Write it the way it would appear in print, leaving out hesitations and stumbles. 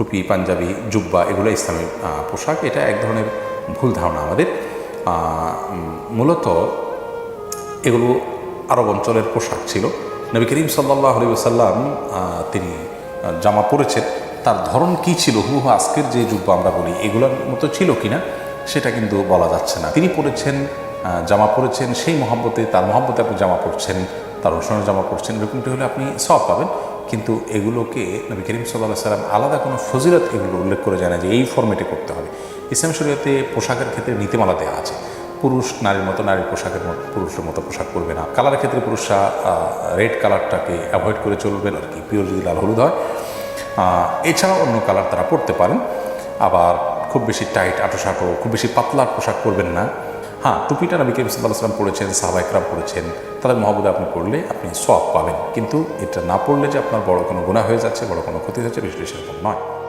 টুপি, পাঞ্জাবি, জুব্বা এগুলো ইসলামী পোশাক। এটা এক ধরনের ভুল ধারণা আমাদের। মূলত এগুলো আরব অঞ্চলের পোশাক ছিল। নবী করিম সাল্লাল্লাহু আলাইহি ওয়াসাল্লাম তিনি জামা পরেছেন, তার ধরন কী ছিল, হুবহু আজকের যে জুব্বা আমরা বলি এগুলোর মতো ছিল কিনা সেটা কিন্তু বলা যাচ্ছে না। তিনি পরেছেন, জামা পরেছেন, সেই মহব্বতে, তার মহব্বতে আপনি জামা পরছেন, তার অনুসরণে জামা পরছেন, এরকমটি হলে আপনি সওয়াব পাবেন। কিন্তু এগুলোকে নবী করিম সাল্লাল্লাহু আলাইহি ওয়াসাল্লাম আলাদা কোনো ফজিলত এগুলো উল্লেখ করে যায় না যে এই ফরম্যাটে করতে হবে। ইসলাম শরীয়তে পোশাকের ক্ষেত্রে নীতিমালা দেওয়া আছে। পুরুষ নারীর মতো, নারীর পোশাকের মতো পুরুষের মতো পোশাক পরবে না। কালারের ক্ষেত্রে পুরুষরা রেড কালারটাকে অ্যাভয়েড করে চলবেন আর কি, পিওর যদি লাল হলুদ হয়। এছাড়াও অন্য কালার তারা পরতে পারেন। আবার খুব বেশি টাইট আঁটো খুব বেশি পাতলার পোশাক পরবেন না। হ্যাঁ, টুপিটা নবী করিম সাল্লাল্লাহু আলাইহি ওয়াসাল্লাম পরেছেন, সাহাবা ইকরাম পরেছেন, তাদের মহব্বতে আপনি পড়লে আপনি সওয়াব পাবেন। কিন্তু এটা না পড়লে যে আপনার বড় কোনো গুনাহ হয়ে যাচ্ছে, বড় কোনো ক্ষতি হচ্ছে, বিষয়টি সেরকম নয়।